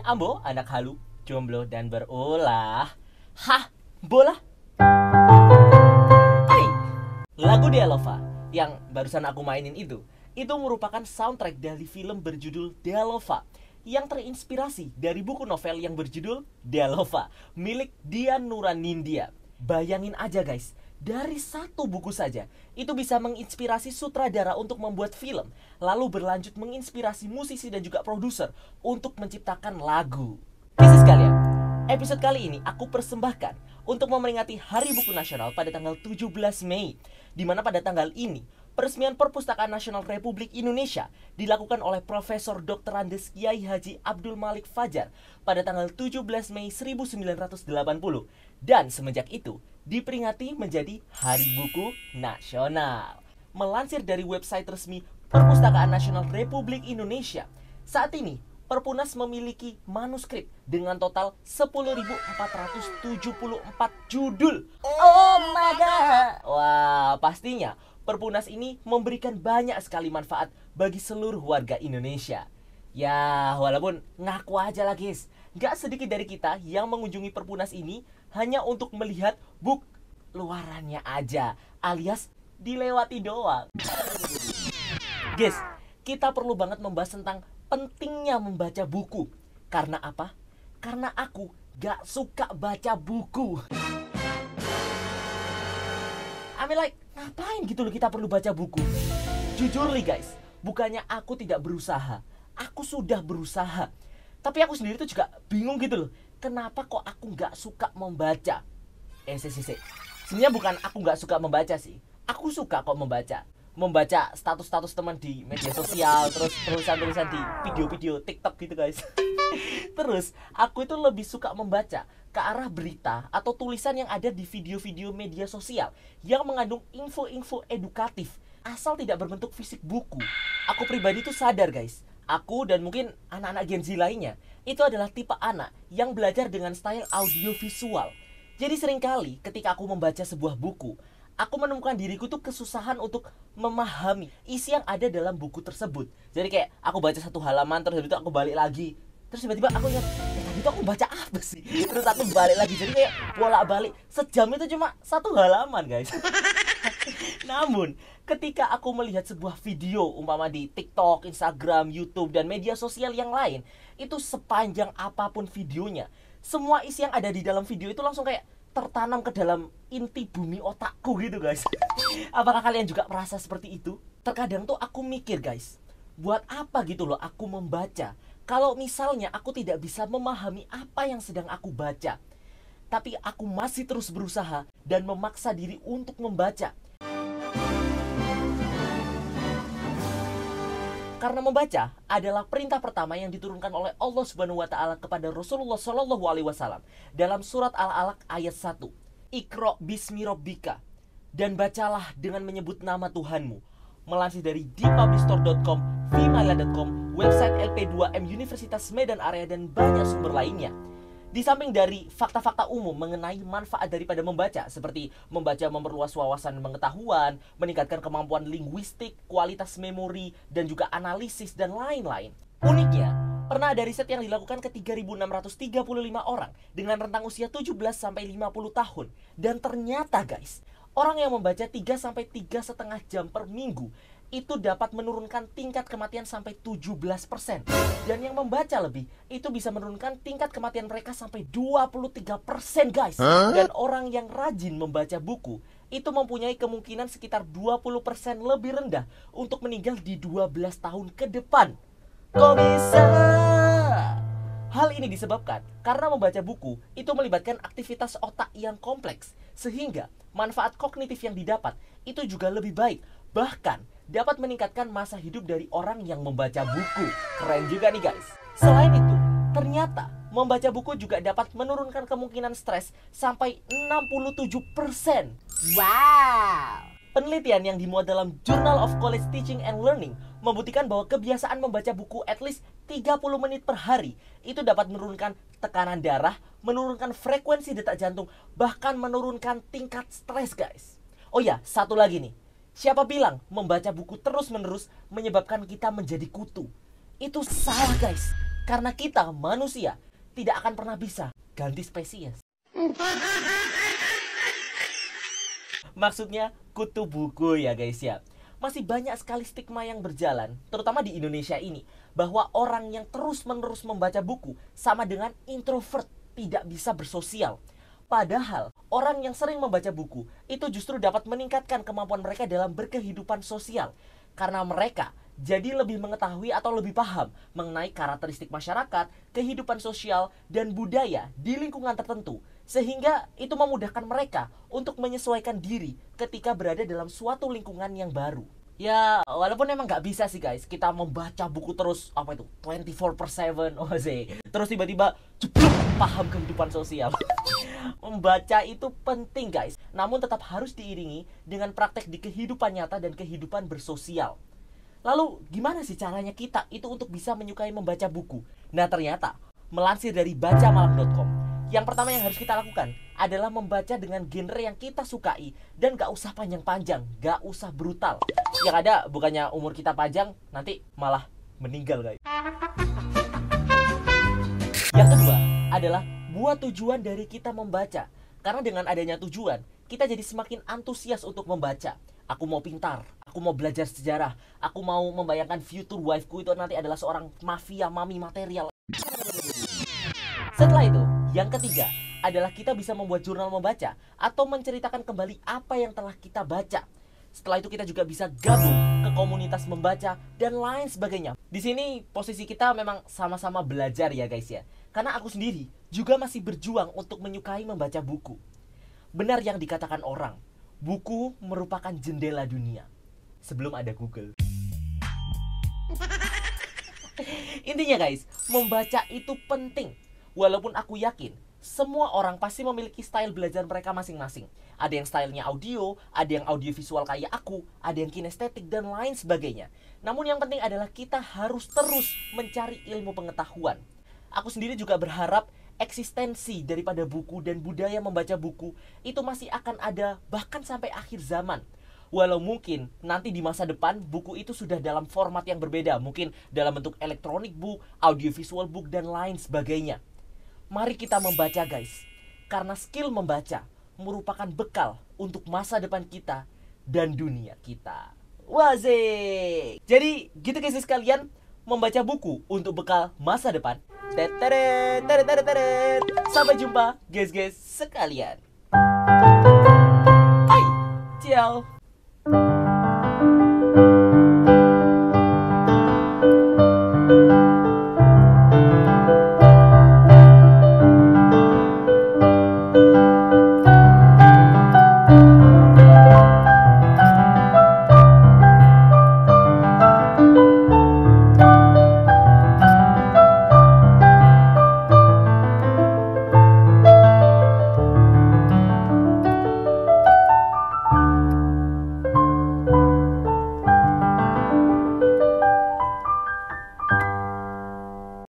Ambo, anak halu, jomblo dan berulah. Hah, bola? Hai, lagu Delova yang barusan aku mainin itu merupakan soundtrack dari film berjudul Delova yang terinspirasi dari buku novel yang berjudul Delova milik Dian Nuranindya. Bayangin aja guys, dari satu buku saja itu bisa menginspirasi sutradara untuk membuat film, lalu berlanjut menginspirasi musisi dan juga produser untuk menciptakan lagu. Kisah sekalian, episode kali ini aku persembahkan untuk memperingati Hari Buku Nasional pada tanggal 17 Mei, di mana pada tanggal ini peresmian Perpustakaan Nasional Republik Indonesia dilakukan oleh Profesor Dr. Andes Kiai Haji Abdul Malik Fajar pada tanggal 17 Mei 1980, dan semenjak itu diperingati menjadi Hari Buku Nasional. Melansir dari website resmi Perpustakaan Nasional Republik Indonesia, saat ini Perpunas memiliki manuskrip dengan total 10.474 judul. Oh my god. Wah, pastinya Perpunas ini memberikan banyak sekali manfaat bagi seluruh warga Indonesia. Ya, walaupun ngaku aja lah guys, gak sedikit dari kita yang mengunjungi Perpunas ini hanya untuk melihat buk luarannya aja, alias dilewati doang. Guys, kita perlu banget membahas tentang pentingnya membaca buku. Karena apa? Karena aku gak suka baca buku. I mean like, ngapain gitu loh kita perlu baca buku? Jujur nih guys, bukannya aku tidak berusaha, aku sudah berusaha. Tapi aku sendiri tuh juga bingung gitu loh, kenapa kok aku gak suka membaca? Sebenarnya bukan aku gak suka membaca sih, aku suka kok membaca status-status teman di media sosial, terus tulisan-tulisan di video-video TikTok gitu guys. Terus aku itu lebih suka membaca ke arah berita atau tulisan yang ada di video-video media sosial yang mengandung info-info edukatif, asal tidak berbentuk fisik buku. Aku pribadi tuh sadar guys, aku dan mungkin anak-anak Gen Z lainnya itu adalah tipe anak yang belajar dengan style audiovisual. Jadi seringkali ketika aku membaca sebuah buku, aku menemukan diriku tuh kesusahan untuk memahami isi yang ada dalam buku tersebut. Jadi kayak aku baca satu halaman, terus habis itu aku balik lagi, terus tiba-tiba aku ingat, tadi itu aku baca apa sih? Terus aku balik lagi, jadi kayak bolak-balik. Sejam itu cuma satu halaman guys. Namun ketika aku melihat sebuah video umpama di TikTok, Instagram, YouTube, dan media sosial yang lain, itu sepanjang apapun videonya, semua isi yang ada di dalam video itu langsung kayak tertanam ke dalam inti bumi otakku gitu guys. Apakah kalian juga merasa seperti itu? Terkadang tuh aku mikir guys, buat apa gitu loh aku membaca kalau misalnya aku tidak bisa memahami apa yang sedang aku baca. Tapi aku masih terus berusaha dan memaksa diri untuk membaca. Karena membaca adalah perintah pertama yang diturunkan oleh Allah Subhanahu wa taala kepada Rasulullah Shallallahu alaihi wasallam dalam surat Al-Alaq ayat 1. Iqra bismi rabbika, dan bacalah dengan menyebut nama Tuhanmu. Melansir dari dpublishstore.com, vmaila.com, website LP2M Universitas Medan Area, dan banyak sumber lainnya. Di samping dari fakta-fakta umum mengenai manfaat daripada membaca, seperti membaca memperluas wawasan pengetahuan, meningkatkan kemampuan linguistik, kualitas memori, dan juga analisis, dan lain-lain. Uniknya, pernah ada riset yang dilakukan ke 3.635 orang dengan rentang usia 17-50 tahun. Dan ternyata guys, orang yang membaca 3-3,5 jam per minggu itu dapat menurunkan tingkat kematian sampai 17%. Dan yang membaca lebih, itu bisa menurunkan tingkat kematian mereka sampai 23% guys. Dan orang yang rajin membaca buku, itu mempunyai kemungkinan sekitar 20% lebih rendah untuk meninggal di 12 tahun ke depan. Kok bisa? Hal ini disebabkan karena membaca buku itu melibatkan aktivitas otak yang kompleks, sehingga manfaat kognitif yang didapat itu juga lebih baik. Bahkan dapat meningkatkan masa hidup dari orang yang membaca buku. Keren juga nih guys. Selain itu, ternyata membaca buku juga dapat menurunkan kemungkinan stres sampai 67%. Wow. Penelitian yang dimuat dalam Journal of College Teaching and Learning membuktikan bahwa kebiasaan membaca buku at least 30 menit per hari itu dapat menurunkan tekanan darah, menurunkan frekuensi detak jantung, bahkan menurunkan tingkat stres guys. Oh ya, satu lagi nih. Siapa bilang membaca buku terus-menerus menyebabkan kita menjadi kutu? Itu salah guys. Karena kita manusia tidak akan pernah bisa ganti spesies. Maksudnya kutu buku ya guys ya. Masih banyak sekali stigma yang berjalan, terutama di Indonesia ini, bahwa orang yang terus-menerus membaca buku sama dengan introvert, tidak bisa bersosial. Padahal orang yang sering membaca buku itu justru dapat meningkatkan kemampuan mereka dalam berkehidupan sosial. Karena mereka jadi lebih mengetahui atau lebih paham mengenai karakteristik masyarakat, kehidupan sosial, dan budaya di lingkungan tertentu. Sehingga itu memudahkan mereka untuk menyesuaikan diri ketika berada dalam suatu lingkungan yang baru. Ya, walaupun emang nggak bisa sih guys, kita membaca buku terus, 24/7, terus tiba-tiba jeblok paham kehidupan sosial. Membaca itu penting guys, namun tetap harus diiringi dengan praktek di kehidupan nyata dan kehidupan bersosial. Lalu gimana sih caranya kita itu untuk bisa menyukai membaca buku? Nah ternyata, melansir dari bacamalam.com, yang pertama yang harus kita lakukan adalah membaca dengan genre yang kita sukai. Dan gak usah panjang-panjang, gak usah brutal. Yang ada bukannya umur kita panjang, nanti malah meninggal guys. Yang kedua adalah buat tujuan dari kita membaca. Karena dengan adanya tujuan, kita jadi semakin antusias untuk membaca. Aku mau pintar, aku mau belajar sejarah, aku mau membayangkan future wife-ku itu nanti adalah seorang mafia mami material. Setelah itu, yang ketiga adalah kita bisa membuat jurnal membaca atau menceritakan kembali apa yang telah kita baca. Setelah itu kita juga bisa gabung ke komunitas membaca dan lain sebagainya. Di sini posisi kita memang sama-sama belajar ya guys ya. Karena aku sendiri juga masih berjuang untuk menyukai membaca buku. Benar yang dikatakan orang, buku merupakan jendela dunia sebelum ada Google. Intinya guys, membaca itu penting. Walaupun aku yakin semua orang pasti memiliki style belajar mereka masing-masing. Ada yang stylenya audio, ada yang audiovisual kayak aku, ada yang kinestetik dan lain sebagainya. Namun yang penting adalah kita harus terus mencari ilmu pengetahuan. Aku sendiri juga berharap eksistensi daripada buku dan budaya membaca buku itu masih akan ada bahkan sampai akhir zaman. Walau mungkin nanti di masa depan buku itu sudah dalam format yang berbeda, mungkin dalam bentuk electronic book, audiovisual book dan lain sebagainya. Mari kita membaca guys, karena skill membaca merupakan bekal untuk masa depan kita dan dunia kita. Wazik. Jadi gitu guys sekalian, membaca buku untuk bekal masa depan. Sampai jumpa guys sekalian.